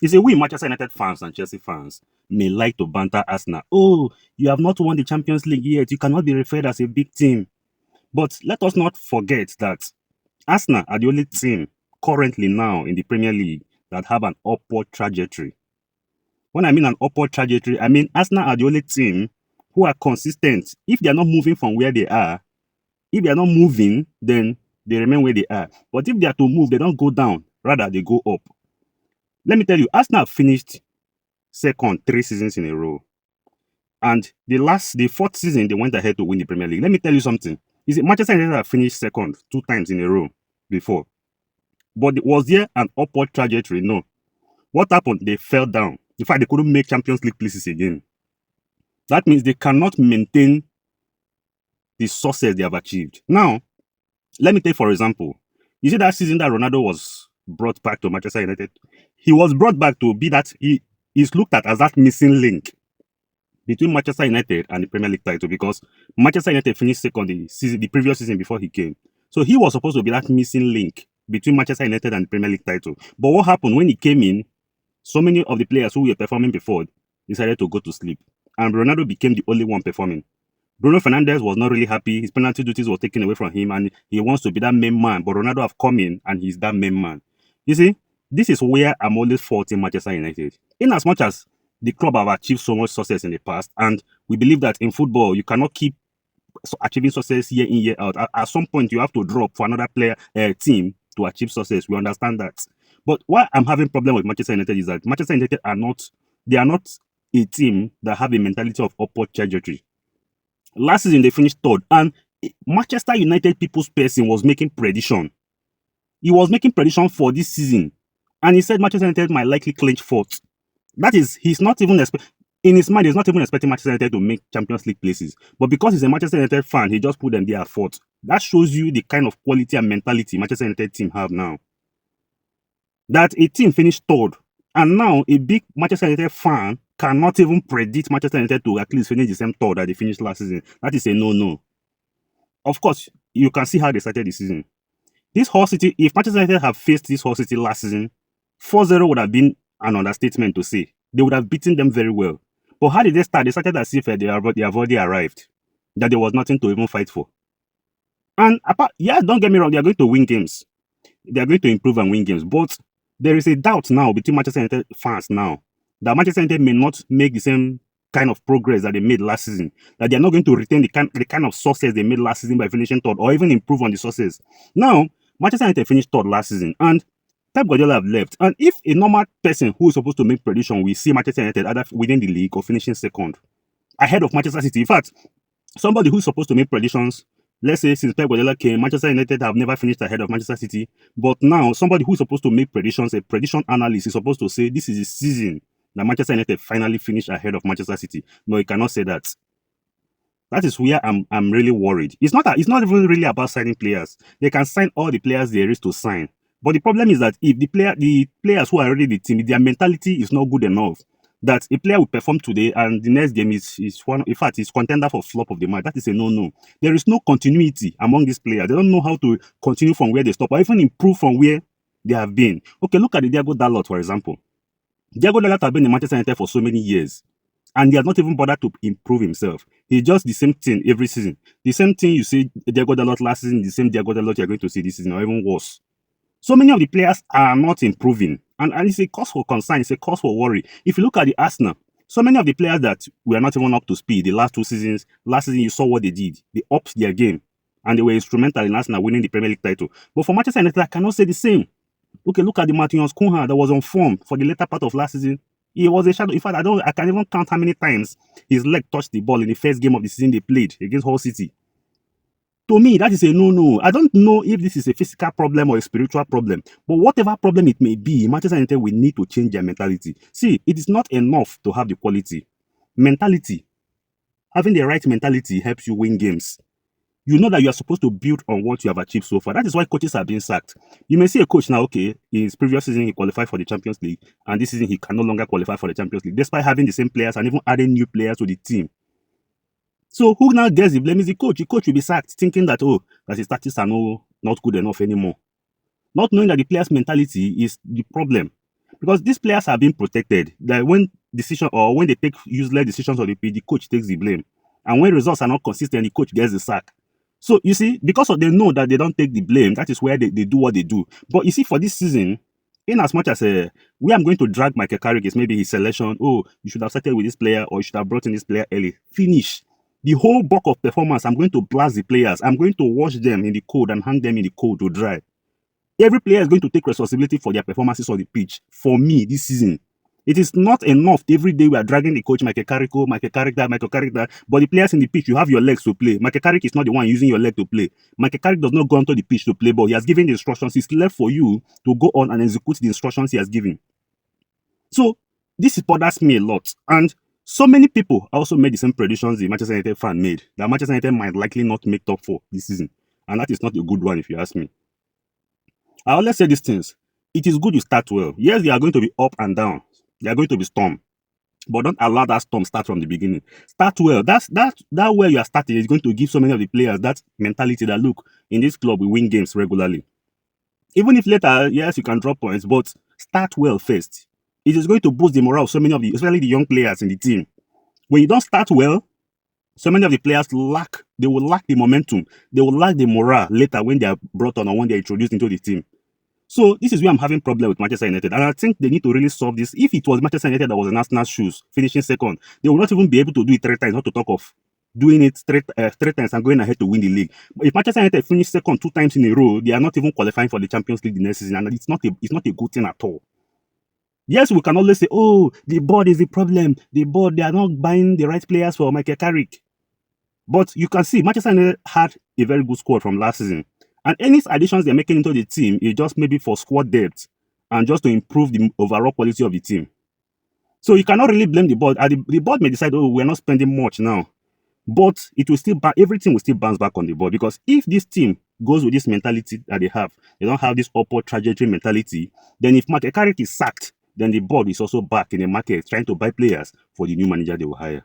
You see, we Manchester United fans and Chelsea fans may like to banter Arsenal. Oh, you have not won the Champions League yet. You cannot be referred as a big team. But let us not forget that Arsenal are the only team currently now in the Premier League that have an upward trajectory. When I mean an upward trajectory, I mean Arsenal are the only team who are consistent. If they are not moving from where they are, if they are not moving, then they remain where they are. But if they are to move, they don't go down. Rather, they go up. Let me tell you, Arsenal finished second 3 seasons in a row. And the fourth season, they went ahead to win the Premier League. Let me tell you something. Is it Manchester United have finished second 2 times in a row before? But was there an upward trajectory? No. What happened? They fell down. In fact, they couldn't make Champions League places again. That means they cannot maintain the success they have achieved. Now, let me take for example, you see that season that Ronaldo was brought back to Manchester United? He was brought back to be that he is looked at as that missing link between Manchester United and the Premier League title because Manchester United finished second the previous season before he came. So he was supposed to be that missing link between Manchester United and the Premier League title. But what happened when he came in? So many of the players who were performing before decided to go to sleep, and Ronaldo became the only one performing. Bruno Fernandes was not really happy. His penalty duties were taken away from him, and he wants to be that main man. But Ronaldo have come in, and he's that main man. You see, this is where I'm always faulting Manchester United. In as much as the club have achieved so much success in the past, and we believe that in football you cannot keep achieving success year in year out. At some point, you have to drop for another team to achieve success. We understand that. But why I'm having problem with Manchester United is that Manchester United are not a team that have a mentality of upward trajectory. Last season they finished third, and Manchester United people's person was making prediction. He was making prediction for this season, and he said Manchester United might likely clinch fourth. That is, he's not even in his mind. He's not even expecting Manchester United to make Champions League places, but because he's a Manchester United fan, he just put them there at fourth. That shows you the kind of quality and mentality Manchester United team have now. That a team finished third, and now a big Manchester United fan cannot even predict Manchester United to at least finish the same third that they finished last season. That is a no-no. Of course, you can see how they started the season. This Hull City, if Manchester United have faced this Hull City last season, 4-0 would have been an understatement to say. They would have beaten them very well. But how did they start? They started as if they have already arrived, that there was nothing to even fight for. And don't get me wrong, they are going to win games. They are going to improve and win games. But there is a doubt now between Manchester United fans now that Manchester United may not make the same kind of progress that they made last season, that they're not going to retain the kind of success they made last season by finishing third or even improve on the success. Now, Manchester United finished third last season and Pep Guardiola have left. And if a normal person who is supposed to make prediction will see Manchester United either within the league or finishing second ahead of Manchester City, in fact, somebody who's supposed to make predictions, let's say since Pep Guardiola came, Manchester United have never finished ahead of Manchester City. But now, somebody who's supposed to make predictions, a prediction analyst, is supposed to say this is the season that Manchester United finally finished ahead of Manchester City. No, you cannot say that. That is where I'm really worried. It's not even really about signing players. They can sign all the players there is to sign. But the problem is that if the players who are already the team, their mentality is not good enough, that a player will perform today and the next game is one, in fact, is contender for flop of the match. That is a no-no. There is no continuity among these players. They don't know how to continue from where they stop or even improve from where they have been. Okay, look at the Diego Dalot, for example. Diego Dalot has been in Manchester United for so many years, and he has not even bothered to improve himself. He's just the same thing every season. The same thing you see Diego Dalot last season, the same Diego Dalot you're going to see this season, or even worse. So many of the players are not improving, and it's a cause for concern, it's a cause for worry. If you look at the Arsenal, so many of the players that were not even up to speed the last 2 seasons, last season you saw what they did. They upped their game, and they were instrumental in Arsenal winning the Premier League title. But for Manchester United, I cannot say the same. Okay, look at the Matheus Cunha that was on form for the later part of last season. He was a shadow. In fact, I can't even count how many times his leg touched the ball in the first game of the season they played against Hull City. To me, that is a no-no. I don't know if this is a physical problem or a spiritual problem, but whatever problem it may be, Manchester United will need to change their mentality. See, it is not enough to have the quality. Mentality, having the right mentality helps you win games. You know that you are supposed to build on what you have achieved so far. That is why coaches are being sacked. You may see a coach now, okay, in his previous season he qualified for the Champions League, and this season he can no longer qualify for the Champions League, despite having the same players and even adding new players to the team. So who now gets the blame is the coach. The coach will be sacked, thinking that, that his tactics are not good enough anymore. Not knowing that the player's mentality is the problem. because these players are being protected. That when decision or when they take useless decisions on the pitch, the coach takes the blame, and when results are not consistent, the coach gets the sack. So you see, because of they know that they don't take the blame, that is where they do what they do. But you see, for this season, in as much as we are going to drag Michael Carrick is maybe his selection. Oh, you should have started with this player, or you should have brought in this player early. Finish. The whole bulk of performance, I'm going to blast the players. I'm going to wash them in the cold and hang them in the cold to dry. Every player is going to take responsibility for their performances on the pitch. For me, this season, it is not enough every day we are dragging the coach, Michael Carrick, Michael Carrick that, but the players in the pitch, you have your legs to play. Michael Carrick is not the one using your leg to play. Michael Carrick does not go onto the pitch to play, but he has given the instructions. It's left for you to go on and execute the instructions he has given. So this bothers me a lot. And so many people also made the same predictions the Manchester United fan made, that Manchester United might likely not make top 4 this season. And that is not a good one if you ask me. I always say these things. It is good you start well. Yes, they are going to be up and down. They are going to be storm. But don't allow that storm start from the beginning. Start well. That where you are starting is going to give so many of the players that mentality that, look, in this club we win games regularly. Even if later, yes, you can drop points, but start well first. It is going to boost the morale of so many of the, especially the young players in the team. When you don't start well, so many of the players will lack the momentum. They will lack the morale later when they are brought on or when they are introduced into the team. So this is where I'm having problem with Manchester United. And I think they need to really solve this. If it was Manchester United that was in Arsenal's shoes, finishing second, they will not even be able to do it 3 times, not to talk of doing it three times and going ahead to win the league. But if Manchester United finish second 2 times in a row, they are not even qualifying for the Champions League the next season. And it's not a good thing at all. Yes, we can always say, oh, the board is the problem. The board, they are not buying the right players for Michael Carrick. But you can see Manchester United had a very good squad from last season. And any additions they're making into the team is just maybe for squad depth and just to improve the overall quality of the team. So you cannot really blame the board. The board may decide, oh, we're not spending much now. But it will still everything will still bounce back on the board. Because if this team goes with this mentality that they don't have this upward trajectory mentality, then if Michael Carrick is sacked, then the board is also back in the market trying to buy players for the new manager they will hire.